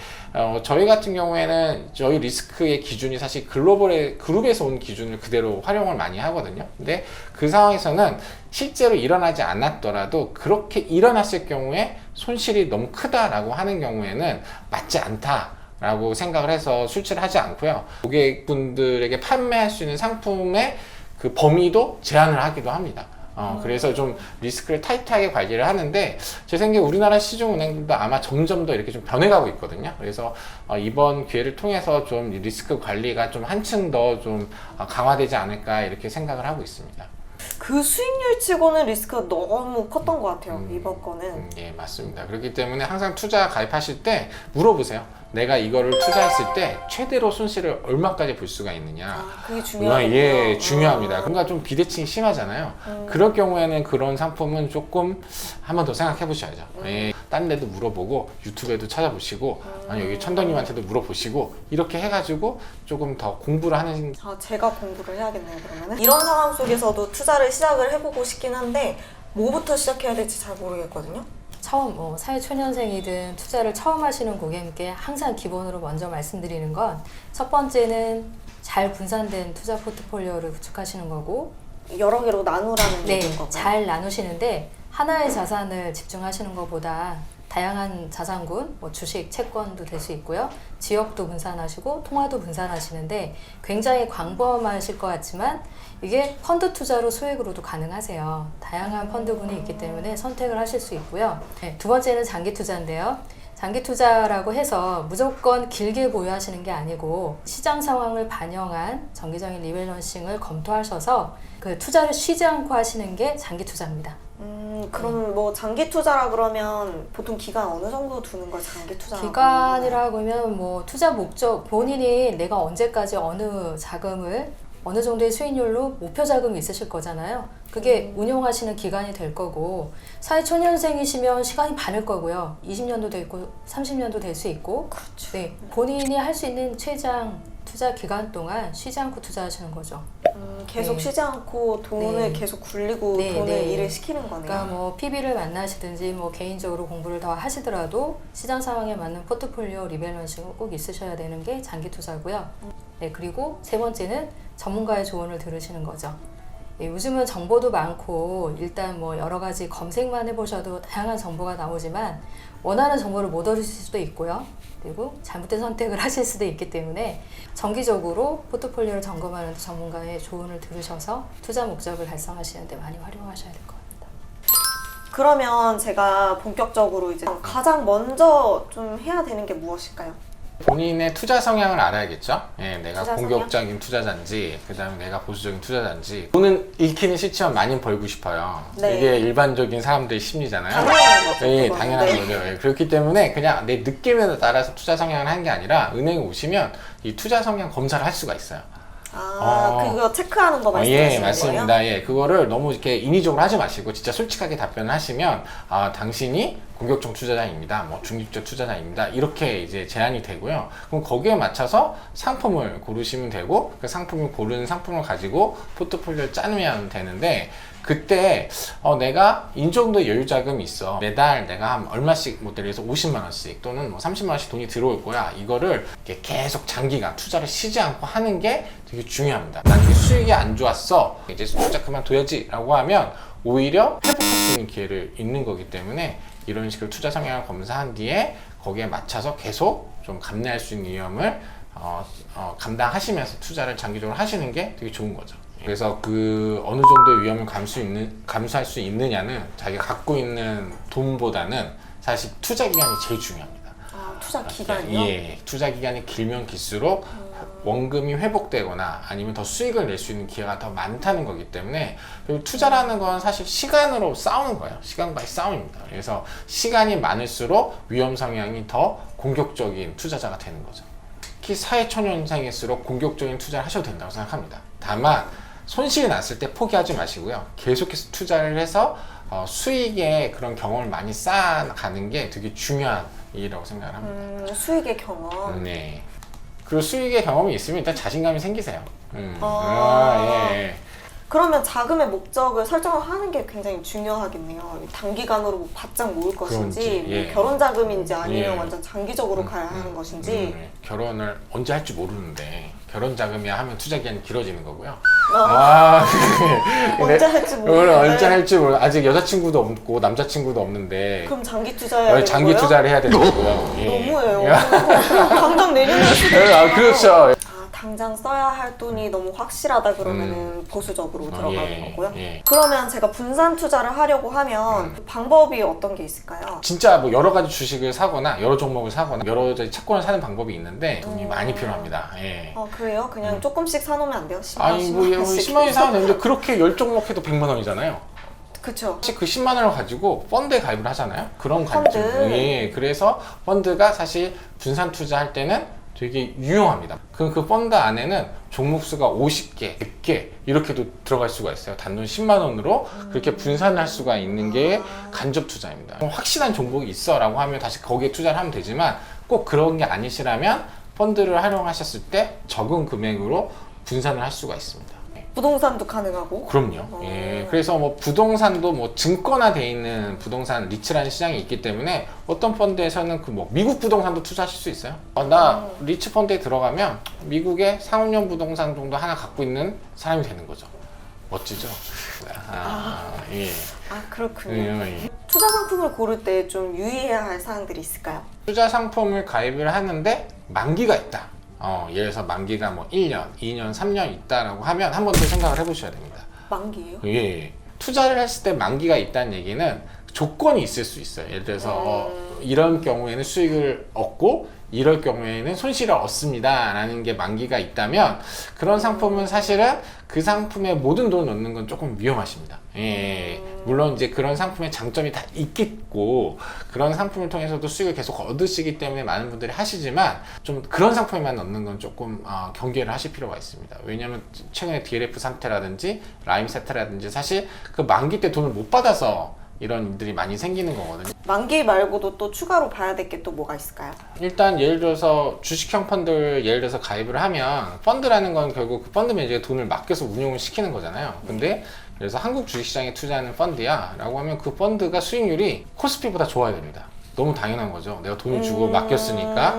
S2: 저희 같은 경우에는 저희 리스크의 기준이 사실 그룹에서 온 기준을 그대로 활용을 많이 하거든요. 근데 그 상황에서는 실제로 일어나지 않았더라도 그렇게 일어났을 경우에 손실이 너무 크다라고 하는 경우에는 맞지 않다라고 생각을 해서 출제를 하지 않고요. 고객분들에게 판매할 수 있는 상품의 그 범위도 제한을 하기도 합니다. 그래서 좀 리스크를 타이트하게 관리를 하는데, 제 생각에 우리나라 시중은행들도 아마 점점 더 이렇게 좀 변해가고 있거든요. 그래서 이번 기회를 통해서 좀 리스크 관리가 좀 한층 더 좀 강화되지 않을까 이렇게 생각을 하고 있습니다.
S1: 그 수익률 치고는 리스크가 너무 컸던 것 같아요, 이번 거는.
S2: 예, 맞습니다. 그렇기 때문에 항상 투자 가입하실 때 물어보세요. 내가 이거를 투자했을 때 최대로 손실을 얼마까지 볼 수가 있느냐.
S1: 그게 중요하군요.
S2: 예, 중요합니다. 그러니까 좀 비대칭이 심하잖아요. 그럴 경우에는 그런 상품은 조금 한 번 더 생각해 보셔야죠. 예, 딴 데도 물어보고 유튜브에도 찾아보시고 아니 여기 천덕님한테도 물어보시고 이렇게 해가지고 조금 더 공부를 하는.
S1: 제가 공부를 해야겠네요, 그러면은. 이런 상황 속에서도 투자를 시작을 해보고 싶긴 한데 뭐부터 시작해야 될지 잘 모르겠거든요.
S3: 처음 사회초년생이든 투자를 처음 하시는 고객님께 항상 기본으로 먼저 말씀드리는 건, 첫 번째는 잘 분산된 투자 포트폴리오를 구축하시는 거고,
S1: 여러 개로 나누라는
S3: 네,
S1: 얘기인 거고요.
S3: 잘 나누시는데 하나의 자산을 집중하시는 것보다 다양한 자산군, 주식, 채권도 될 수 있고요. 지역도 분산하시고 통화도 분산하시는데 굉장히 광범하실 것 같지만 이게 펀드 투자로 소액으로도 가능하세요. 다양한 펀드군이 있기 때문에 선택을 하실 수 있고요. 네, 두 번째는 장기 투자인데요. 장기 투자라고 해서 무조건 길게 보유하시는 게 아니고 시장 상황을 반영한 정기적인 리밸런싱을 검토하셔서 그 투자를 쉬지 않고 하시는 게 장기 투자입니다.
S1: 그럼 뭐 장기 투자라 그러면 보통 기간 어느 정도 두는 걸 장기 투자?
S3: 기간이라고 하면 투자 목적, 본인이 내가 언제까지 어느 자금을 어느 정도의 수익률로 목표 자금이 있으실 거잖아요. 그게 운용하시는 기간이 될 거고, 사회초년생이시면 시간이 많을 거고요. 20년도 될 있고 30년도 될 수 있고.
S1: 그렇죠.
S3: 네, 본인이 할 수 있는 최장 투자 기간 동안 쉬지 않고 투자하시는 거죠.
S1: 계속
S3: 네.
S1: 쉬지 않고 돈을
S3: 네.
S1: 계속 굴리고
S3: 네,
S1: 돈을
S3: 네.
S1: 일을 시키는 거네요.
S3: 그러니까 PB를 만나시든지 개인적으로 공부를 더 하시더라도 시장 상황에 맞는 포트폴리오 리밸런싱은 꼭 있으셔야 되는 게 장기 투자고요. 네, 그리고 세 번째는 전문가의 조언을 들으시는 거죠. 예, 요즘은 정보도 많고 일단 여러 가지 검색만 해보셔도 다양한 정보가 나오지만 원하는 정보를 못 얻으실 수도 있고요. 그리고 잘못된 선택을 하실 수도 있기 때문에 정기적으로 포트폴리오를 점검하는 전문가의 조언을 들으셔서 투자 목적을 달성하시는 데 많이 활용하셔야 될 것 같습니다.
S1: 그러면 제가 본격적으로 이제 가장 먼저 좀 해야 되는 게 무엇일까요?
S2: 본인의 투자 성향을 알아야겠죠. 예, 내가
S1: 투자
S2: 공격적인 투자자인지, 그 다음에 내가 보수적인 투자자인지. 돈은 잃기는 싫지만 많이 벌고 싶어요.
S1: 네.
S2: 이게 일반적인 사람들의 심리잖아요.
S1: 당연한 거죠.
S2: 예,
S1: 그건.
S2: 당연한
S1: 네.
S2: 거죠. 예, 그렇기 때문에 그냥 내 느낌에 따라서 투자 성향을 하는 게 아니라 은행에 오시면 이 투자 성향 검사를 할 수가 있어요.
S1: 그거 체크하는 거 말씀하시는
S2: 예,
S1: 거예요?
S2: 맞습니다. 예, 그거를 너무 이렇게 인위적으로 하지 마시고 진짜 솔직하게 답변을 하시면 당신이 공격적 투자자입니다. 중립적 투자자입니다. 이렇게 이제 제한이 되고요. 그럼 거기에 맞춰서 상품을 고르시면 되고 그 상품을 고르는 상품을 가지고 포트폴리오를 짜면 되는데, 그때 내가 이 정도의 여유 자금이 있어. 매달 내가 한 얼마씩 뭐 예를 들어서 50만 원씩 또는 뭐 30만 원씩 돈이 들어올 거야. 이거를 이렇게 계속 장기간 투자를 쉬지 않고 하는 게 되게 중요합니다. 만약에 수익이 안 좋았어. 이제 투자 그만둬야지 라고 하면 오히려 회복할 수 있는 기회를 잃는 거기 때문에 이런 식으로 투자 성향을 검사한 뒤에 거기에 맞춰서 계속 좀 감내할 수 있는 위험을 감당하시면서 투자를 장기적으로 하시는 게 되게 좋은 거죠. 그래서 그 어느 정도의 위험을 감수할 수 있느냐는 자기가 갖고 있는 돈보다는 사실 투자 기간이 제일 중요합니다.
S1: 투자 기간이요?
S2: 예, 투자 기간이 길면 길수록 원금이 회복되거나 아니면 더 수익을 낼 수 있는 기회가 더 많다는 거기 때문에, 그리고 투자라는 건 사실 시간으로 싸우는 거예요. 시간과의 싸움입니다. 그래서 시간이 많을수록 위험 성향이 더 공격적인 투자자가 되는 거죠. 특히 사회초년생일수록 공격적인 투자를 하셔도 된다고 생각합니다. 다만 손실이 났을 때 포기하지 마시고요. 계속해서 투자를 해서 수익의 그런 경험을 많이 쌓아가는 게 되게 중요한 일이라고 생각을 합니다.
S1: 수익의 경험.
S2: 네. 그리고 수익의 경험이 있으면 일단 자신감이 생기세요. 예.
S1: 그러면 자금의 목적을 설정을 하는 게 굉장히 중요하겠네요. 단기간으로 뭐 바짝 모을 것인지,
S2: 그런지, 예.
S1: 뭐 결혼 자금인지 아니면
S2: 예.
S1: 완전 장기적으로 가야 하는 것인지.
S2: 결혼을 언제 할지 모르는데 결혼 자금이야 하면 투자 기간이 길어지는 거고요.
S1: 언제 할지 모르는데.
S2: 언제 할지 모르. 아직 여자친구도 없고 남자친구도 없는데.
S1: 그럼 장기 투자해야 되는
S2: 장기
S1: 거예요?
S2: 투자를 해야 되는 거고요. 예.
S1: 너무해요. 당장 내년에 수도
S2: 그렇죠.
S1: 당장 써야 할 돈이 너무 확실하다 그러면은 보수적으로 들어가는 거고요.
S2: 예.
S1: 그러면 제가 분산 투자를 하려고 하면 방법이 어떤 게 있을까요?
S2: 진짜 뭐 여러 가지 주식을 사거나 여러 종목을 사거나 여러 가지 채권을 사는 방법이 있는데 돈이 많이 필요합니다. 예.
S1: 그래요? 그냥 조금씩 사놓으면 안 돼요? 10만
S2: 아니 뭐 10만 원이 사면 되는데 그렇게 10종목 해도 100만 원이잖아요.
S1: 그쵸.
S2: 혹시 그 10만 원을 가지고 펀드에 가입을 하잖아요. 그런
S1: 펀드.
S2: 관점. 예. 그래서 펀드가 사실 분산 투자할 때는 되게 유용합니다. 그 펀드 안에는 종목 수가 50개, 100개 이렇게도 들어갈 수가 있어요. 단돈 10만 원으로 그렇게 분산할 수가 있는 게 간접 투자입니다. 확실한 종목이 있어 라고 하면 다시 거기에 투자를 하면 되지만, 꼭 그런 게 아니시라면 펀드를 활용하셨을 때 적은 금액으로 분산을 할 수가 있습니다.
S1: 부동산도 가능하고.
S2: 그럼요. 예. 그래서 뭐 부동산도 뭐 증권화되어 있는 부동산 리츠라는 시장이 있기 때문에 어떤 펀드에서는 그 뭐 미국 부동산도 투자하실 수 있어요. 나 리츠 펀드에 들어가면 미국의 상업용 부동산 정도 하나 갖고 있는 사람이 되는 거죠. 멋지죠? 예.
S1: 그렇군요.
S2: 예.
S1: 투자 상품을 고를 때 좀 유의해야 할 사항들이 있을까요?
S2: 투자 상품을 가입을 하는데 만기가 있다. 예를 들어서 만기가 뭐 1년, 2년, 3년 있다라고 하면 한 번 더 생각을 해보셔야 됩니다.
S1: 만기예요?
S2: 예. 투자를 했을 때 만기가 있다는 얘기는 조건이 있을 수 있어요. 예를 들어서 이런 경우에는 수익을 얻고 이럴 경우에는 손실을 얻습니다 라는 게 만기가 있다면, 그런 상품은 사실은 그 상품에 모든 돈을 넣는 건 조금 위험하십니다. 예. 물론 이제 그런 상품의 장점이 다 있겠고 그런 상품을 통해서도 수익을 계속 얻으시기 때문에 많은 분들이 하시지만, 좀 그런 상품에만 넣는 건 조금 경계를 하실 필요가 있습니다. 왜냐하면 최근에 DLF 사태라든지 라임 사태라든지 사실 그 만기 때 돈을 못 받아서 이런 일들이 많이 생기는 거거든요.
S1: 만기 말고도 또 추가로 봐야 될 게 또 뭐가 있을까요?
S2: 일단 예를 들어서 주식형 펀드를 예를 들어서 가입을 하면, 펀드라는 건 결국 그 펀드 매니저가 돈을 맡겨서 운용을 시키는 거잖아요. 근데 그래서 한국 주식시장에 투자하는 펀드야 라고 하면 그 펀드가 수익률이 코스피보다 좋아야 됩니다. 너무 당연한 거죠. 내가 돈을 주고 맡겼으니까.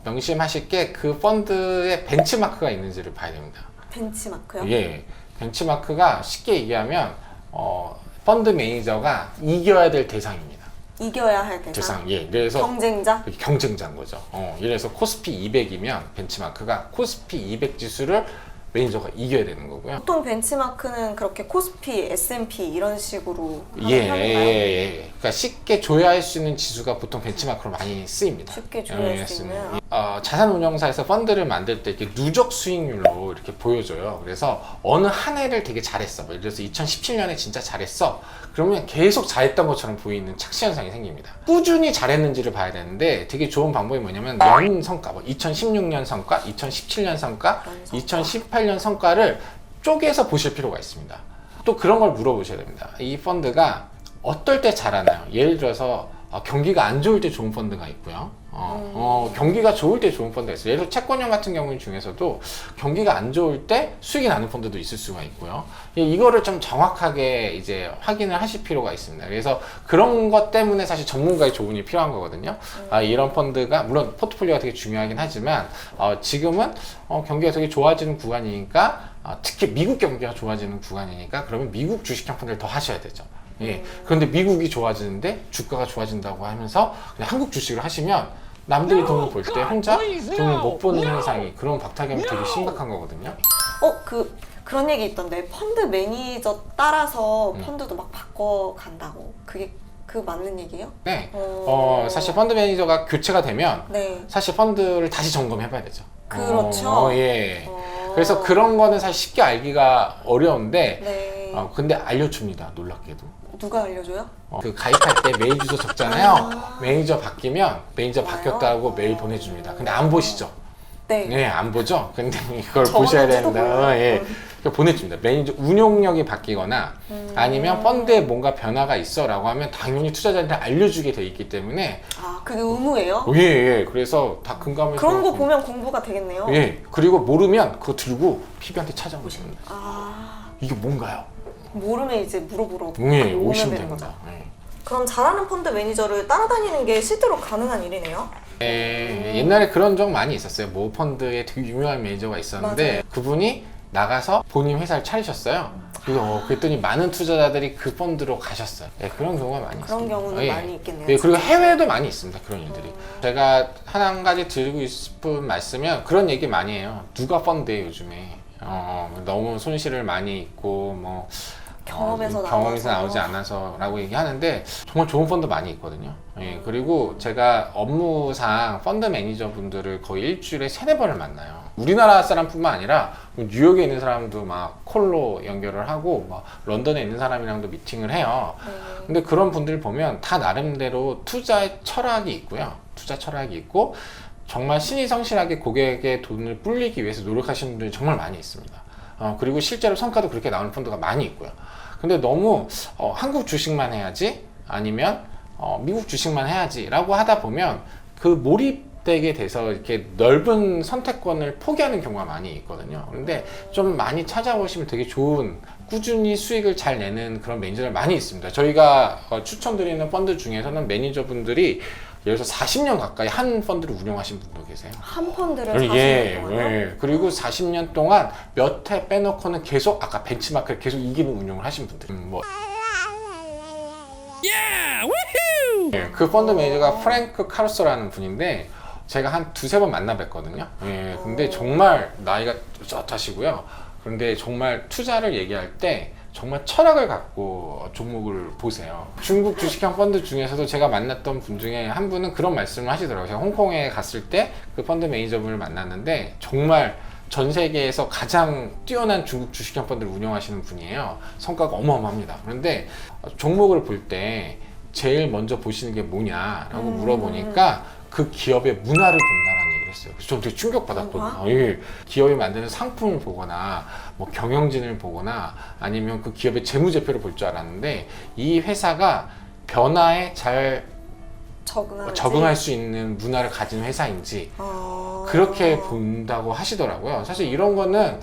S2: 명심하실 게 그 펀드에 벤치마크가 있는지를 봐야 됩니다.
S1: 벤치마크요?
S2: 예. 벤치마크가 쉽게 얘기하면 펀드 매니저가 이겨야 될 대상입니다.
S1: 이겨야 할 대상?
S2: 예. 그래서
S1: 경쟁자?
S2: 경쟁자인 거죠. 예를 들어서 코스피 200이면 벤치마크가 코스피 200 지수를 매니저가 이겨야 되는 거고요.
S1: 보통 벤치마크는 그렇게 코스피, S&P 이런 식으로 하는
S2: 예.
S1: 편인가요?
S2: 그러니까 쉽게 조회할 수 있는 지수가 보통 벤치마크로 많이 쓰입니다.
S1: 쉽게 조회할 수 있는.
S2: 자산 운용사에서 펀드를 만들 때 이렇게 누적 수익률로 이렇게 보여줘요. 그래서 어느 한 해를 되게 잘했어. 예를 들어서 2017년에 진짜 잘했어. 그러면 계속 잘했던 것처럼 보이는 착시 현상이 생깁니다. 꾸준히 잘했는지를 봐야 되는데, 되게 좋은 방법이 뭐냐면 연 성과, 2016년 성과, 2017년 성과, 2018년 성과를 쪼개서 보실 필요가 있습니다. 또 그런 걸 물어보셔야 됩니다. 이 펀드가 어떨 때 잘하나요? 예를 들어서 경기가 안 좋을 때 좋은 펀드가 있고요. 경기가 좋을 때 좋은 펀드가 있어요. 예를 들어 채권형 같은 경우 중에서도 경기가 안 좋을 때 수익이 나는 펀드도 있을 수가 있고요. 이거를 좀 정확하게 이제 확인을 하실 필요가 있습니다. 그래서 그런 것 때문에 사실 전문가의 조언이 필요한 거거든요. 이런 펀드가 물론 포트폴리오가 되게 중요하긴 하지만 지금은 경기가 되게 좋아지는 구간이니까 특히 미국 경기가 좋아지는 구간이니까 그러면 미국 주식형 펀드를 더 하셔야 되죠. 예. 그런데 미국이 좋아지는데 주가가 좋아진다고 하면서 그냥 한국 주식을 하시면 남들이 돈을 벌 때 혼자 돈을 못 버는 현상이 그런 박탈감이 되게 심각한 거거든요.
S1: 그런 얘기 있던데 펀드 매니저 따라서 펀드도 막 바꿔 간다고. 그 맞는 얘기예요?
S2: 네. 사실 펀드 매니저가 교체가 되면
S1: 네.
S2: 사실 펀드를 다시 점검해 봐야 되죠.
S1: 그렇죠.
S2: 예. 그래서 그런 거는 사실 쉽게 알기가 어려운데
S1: 네.
S2: 근데 알려줍니다. 놀랍게도.
S1: 누가 알려줘요?
S2: 그 가입할 때 메일 주소 적잖아요. 매니저 바뀌면 매니저 바뀌었다고 메일 보내줍니다. 근데 안 보시죠?
S1: 네.
S2: 네, 안 보죠? 근데 이걸 보셔야
S1: 적었는지도
S2: 된다.
S1: 몰라요.
S2: 예. 보내줍니다. 매니저 운용력이 바뀌거나 아니면 펀드에 뭔가 변화가 있어 라고 하면 당연히 투자자한테 알려주게 돼 있기 때문에
S1: 그게 의무예요?
S2: 예. 그래서 다 금감에서
S1: 그런 거 보면 공부가 되겠네요.
S2: 예. 그리고 모르면 그거 들고 PB한테 찾아오십니다. 이게 뭔가요?
S1: 모르면 이제 물어보러
S2: 예,
S1: 오면
S2: 오시면
S1: 되는
S2: 됩니다.
S1: 거죠.
S2: 예.
S1: 그럼 잘하는 펀드 매니저를 따라다니는 게 실제로 가능한 일이네요?
S2: 옛날에 그런 적 많이 있었어요. 모 펀드에 되게 유명한 매니저가 있었는데
S1: 맞아요.
S2: 그분이 나가서 본인 회사를 차리셨어요. 그랬더니 많은 투자자들이 그 펀드로 가셨어요. 네, 그런 경우가 많이
S1: 그런
S2: 있습니다.
S1: 경우는
S2: 예.
S1: 많이 있겠네요.
S2: 네, 그리고 해외에도 많이 있습니다. 그런 일들이. 제가 한 가지 드리고 싶은 말씀은 그런 얘기 많이 해요. 누가 펀드에 요즘에 너무 손실을 많이 입고 뭐
S1: 경험에서
S2: 나오지 않아서라고 얘기하는데 정말 좋은 펀드 많이 있거든요. 예, 그리고 제가 업무상 펀드 매니저 분들을 거의 일주일에 3-4번을 만나요. 우리나라 사람뿐만 아니라 뉴욕에 있는 사람도 막 콜로 연결을 하고 막 런던에 있는 사람이랑도 미팅을 해요. 근데 그런 분들 보면 다 나름대로 투자의 철학이 있고요. 투자 철학이 있고 정말 신이 성실하게 고객의 돈을 불리기 위해서 노력하시는 분들이 정말 많이 있습니다. 그리고 실제로 성과도 그렇게 나오는 펀드가 많이 있고요. 근데 너무 한국 주식만 해야지 아니면 미국 주식만 해야지 라고 하다 보면 그 몰입되게 돼서 이렇게 넓은 선택권을 포기하는 경우가 많이 있거든요. 그런데 좀 많이 찾아보시면 되게 좋은 꾸준히 수익을 잘 내는 그런 매니저들 많이 있습니다. 저희가 추천드리는 펀드 중에서는 매니저분들이 예를 들어서 40년 가까이 한 펀드를 운영하신 분도 계세요.
S1: 한 펀드를 40년 동안요?
S2: 예. 그리고 40년 동안 몇 해 빼놓고는 계속 아까 벤치마크를 계속 이기는 운영을 하신 분들. 예, 그 펀드 매니저가 프랭크 카루소라는 분인데 제가 한 2-3번 만나 뵀거든요. 예, 근데 정말 나이가 쩌하시고요. 그런데 정말 투자를 얘기할 때 정말 철학을 갖고 종목을 보세요. 중국 주식형 펀드 중에서도 제가 만났던 분 중에 한 분은 그런 말씀을 하시더라고요. 제가 홍콩에 갔을 때 그 펀드 매니저분을 만났는데 정말 전 세계에서 가장 뛰어난 중국 주식형 펀드를 운영하시는 분이에요. 성과가 어마어마합니다. 그런데 종목을 볼 때 제일 먼저 보시는 게 뭐냐라고 물어보니까 그 기업의 문화를 본다라는 얘기를 했어요. 그래서 저는 되게 충격받았거든요. 예. 기업이 만드는 상품을 보거나 뭐 경영진을 보거나 아니면 그 기업의 재무제표를 볼 줄 알았는데 이 회사가 변화에 잘 적응할 수 있는 문화를 가진 회사인지 그렇게 본다고 하시더라고요. 사실 이런 거는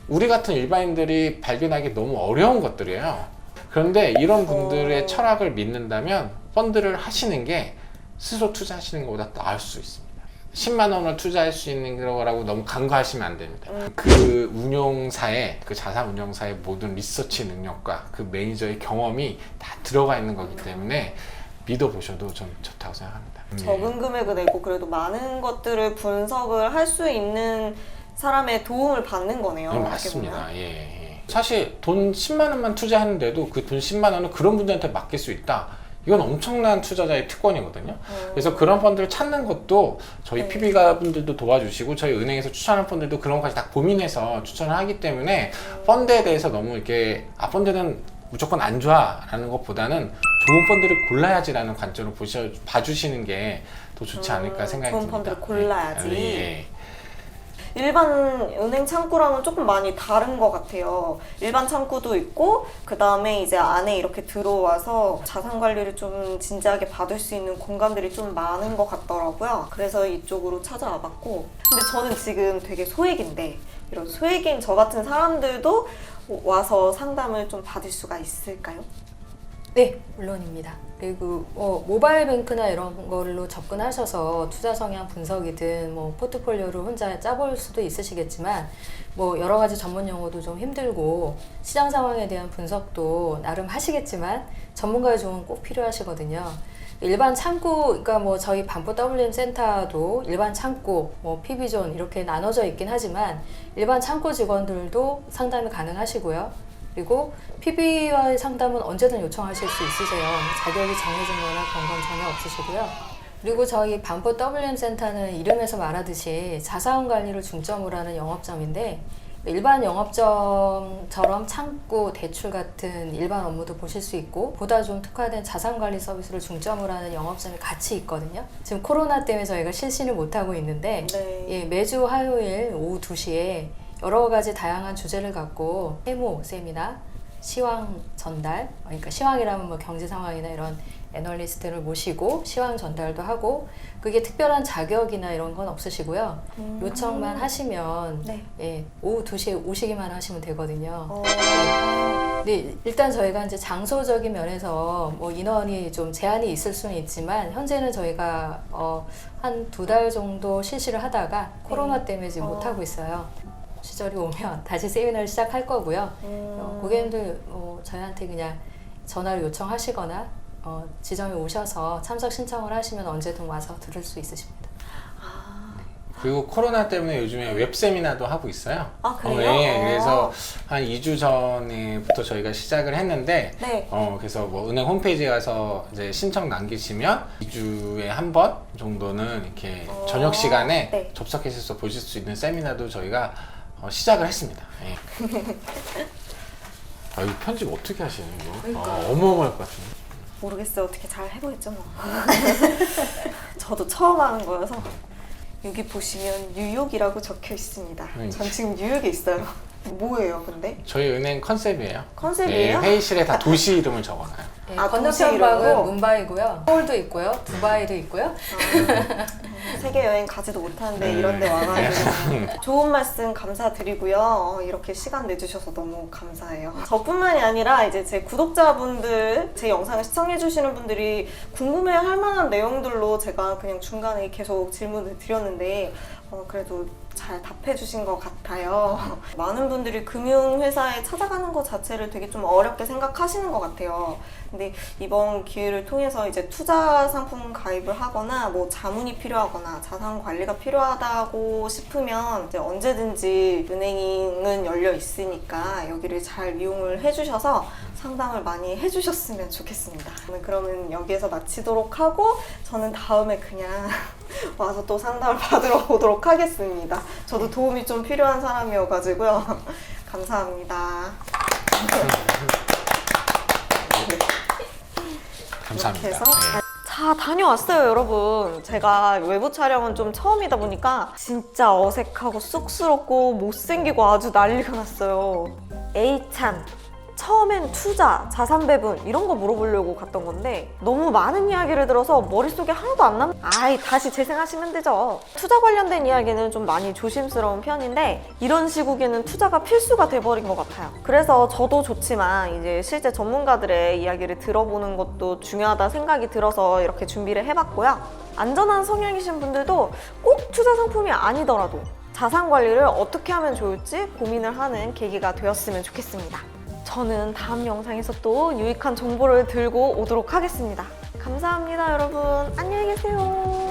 S2: 우리 같은 일반인들이 발견하기 너무 어려운 것들이에요. 그런데 이런 분들의 철학을 믿는다면 펀드를 하시는 게 스스로 투자하시는 것보다 나을 수 있습니다. 10만 원을 투자할 수 있는 거라고 너무 간과하시면 안 됩니다. 그 운용사의, 그 자산 운용사의 모든 리서치 능력과 그 매니저의 경험이 다 들어가 있는 거기 때문에 믿어보셔도 전 좋다고 생각합니다.
S1: 적은 금액을 내고 그래도 많은 것들을 분석을 할 수 있는 사람의 도움을 받는 거네요.
S2: 맞습니다. 예. 사실 돈 10만 원만 투자하는데도 그 돈 10만 원은 그런 분들한테 맡길 수 있다. 이건 엄청난 투자자의 특권이거든요. 그래서 그런 펀드를 찾는 것도 저희 PB가 분들도 도와주시고 저희 은행에서 추천하는 펀드도 그런 것까지 다 고민해서 추천을 하기 때문에 펀드에 대해서 너무 이렇게 펀드는 무조건 안 좋아 라는 것보다는 좋은 펀드를 골라야지라는 관점으로 봐주시는 게 더 좋지 않을까 생각이
S1: 좋은
S2: 듭니다.
S1: 펀드를 골라야지.
S2: 예.
S1: 일반 은행 창구랑은 조금 많이 다른 것 같아요. 일반 창구도 있고 그 다음에 이제 안에 이렇게 들어와서 자산 관리를 좀 진지하게 받을 수 있는 공간들이 좀 많은 것 같더라고요. 그래서 이쪽으로 찾아와 봤고, 근데 저는 지금 되게 소액인데 이런 소액인 저 같은 사람들도 와서 상담을 좀 받을 수가 있을까요?
S3: 네, 물론입니다. 그리고 모바일 뱅크나 이런 걸로 접근하셔서 투자 성향 분석이든 뭐 포트폴리오를 혼자 짜볼 수도 있으시겠지만 뭐 여러 가지 전문 용어도 좀 힘들고 시장 상황에 대한 분석도 나름 하시겠지만 전문가의 조언은 꼭 필요하시거든요. 일반 창구, 그러니까 뭐 저희 반포 WM 센터도 일반 창구, 뭐 PB존 이렇게 나눠져 있긴 하지만 일반 창구 직원들도 상담이 가능하시고요. 그리고 PB와의 상담은 언제든 요청하실 수 있으세요. 자격이 정해진 거나 그런 건 전혀 없으시고요. 그리고 저희 반포 WM 센터는 이름에서 말하듯이 자산 관리를 중점으로 하는 영업점인데 일반 영업점처럼 창구, 대출 같은 일반 업무도 보실 수 있고 보다 좀 특화된 자산 관리 서비스를 중점으로 하는 영업점이 같이 있거든요. 지금 코로나 때문에 저희가 실시를 못하고 있는데
S1: 네.
S3: 예, 매주 화요일 오후 2시에 여러 가지 다양한 주제를 갖고 세모, 세미나, 시황 전달, 그러니까 시황이라면 뭐 경제 상황이나 이런 애널리스트를 모시고 시황 전달도 하고 그게 특별한 자격이나 이런 건 없으시고요. 요청만 하시면
S1: 네.
S3: 예, 오후 2시에 오시기만 하시면 되거든요.
S1: 네.
S3: 네, 일단 저희가 이제 장소적인 면에서 뭐 인원이 좀 제한이 있을 수는 있지만 현재는 저희가 한 2달 정도 실시를 하다가 코로나 때문에 지금 못하고 있어요. 시절이 오면 다시 세미나를 시작할 거고요. 고객님들 저희한테 그냥 전화를 요청하시거나 지점에 오셔서 참석 신청을 하시면 언제든 와서 들을 수 있으십니다.
S2: 그리고 코로나 때문에 요즘에 웹 세미나도 하고 있어요.
S1: 아, 그래요?
S2: 네, 그래서 한 2주 전에부터 저희가 시작을 했는데,
S1: 네.
S2: 그래서 뭐 은행 홈페이지에 가서 이제 신청 남기시면 2주에 한 번 정도는 이렇게 저녁 시간에
S1: 네.
S2: 접속해서 보실 수 있는 세미나도 저희가 시작을 했습니다. 예. 아, 이 편집 어떻게 하시는 거?
S3: 그러니까요.
S2: 어마어마할 것 같은데.
S1: 모르겠어요. 어떻게 잘 해보겠죠 뭐. 저도 처음 하는 거여서. 여기 보시면 뉴욕이라고 적혀 있습니다. 전 지금 뉴욕에 있어요. 뭐예요, 근데?
S2: 저희 은행 컨셉이에요.
S1: 컨셉이에요?
S2: 네, 회의실에 다 도시 이름을 적어놔요.
S3: 예,
S1: 아,
S3: 건너편
S1: 도시 이름으로?
S3: 방은 뭄바이고요. 서울도 있고요. 두바이도 있고요.
S1: 세계 여행 가지도 못하는데
S2: 네.
S1: 이런 데 와가지고 좋은 말씀 감사드리고요. 이렇게 시간 내주셔서 너무 감사해요. 저뿐만이 아니라 이제 제 구독자분들, 제 영상을 시청해주시는 분들이 궁금해할 만한 내용들로 제가 그냥 중간에 계속 질문을 드렸는데 그래도 잘 답해주신 것 같아요. 많은 분들이 금융회사에 찾아가는 것 자체를 되게 좀 어렵게 생각하시는 것 같아요. 근데 이번 기회를 통해서 이제 투자 상품 가입을 하거나 뭐 자문이 필요하거나 자산 관리가 필요하다고 싶으면 이제 언제든지 은행은 열려 있으니까 여기를 잘 이용을 해주셔서 상담을 많이 해주셨으면 좋겠습니다. 저는 그러면 여기에서 마치도록 하고 저는 다음에 그냥 와서 또 상담을 받으러 오도록 하겠습니다. 저도 도움이 좀 필요한 사람이어가지고요. 감사합니다.
S2: 감사합니다.
S1: 이렇게 해서
S2: 네.
S1: 자, 다녀왔어요, 여러분. 제가 외부 촬영은 좀 처음이다 보니까 진짜 어색하고 쑥스럽고 못생기고 아주 난리가 났어요. 에이찬. 처음엔 투자, 자산 배분 이런 거 물어보려고 갔던 건데 너무 많은 이야기를 들어서 머릿속에 하나도 안 남... 다시 재생하시면 되죠. 투자 관련된 이야기는 좀 많이 조심스러운 편인데 이런 시국에는 투자가 필수가 돼버린 것 같아요. 그래서 저도 좋지만 이제 실제 전문가들의 이야기를 들어보는 것도 중요하다 생각이 들어서 이렇게 준비를 해봤고요. 안전한 성향이신 분들도 꼭 투자 상품이 아니더라도 자산 관리를 어떻게 하면 좋을지 고민을 하는 계기가 되었으면 좋겠습니다. 저는 다음 영상에서 또 유익한 정보를 들고 오도록 하겠습니다. 감사합니다, 여러분. 안녕히 계세요.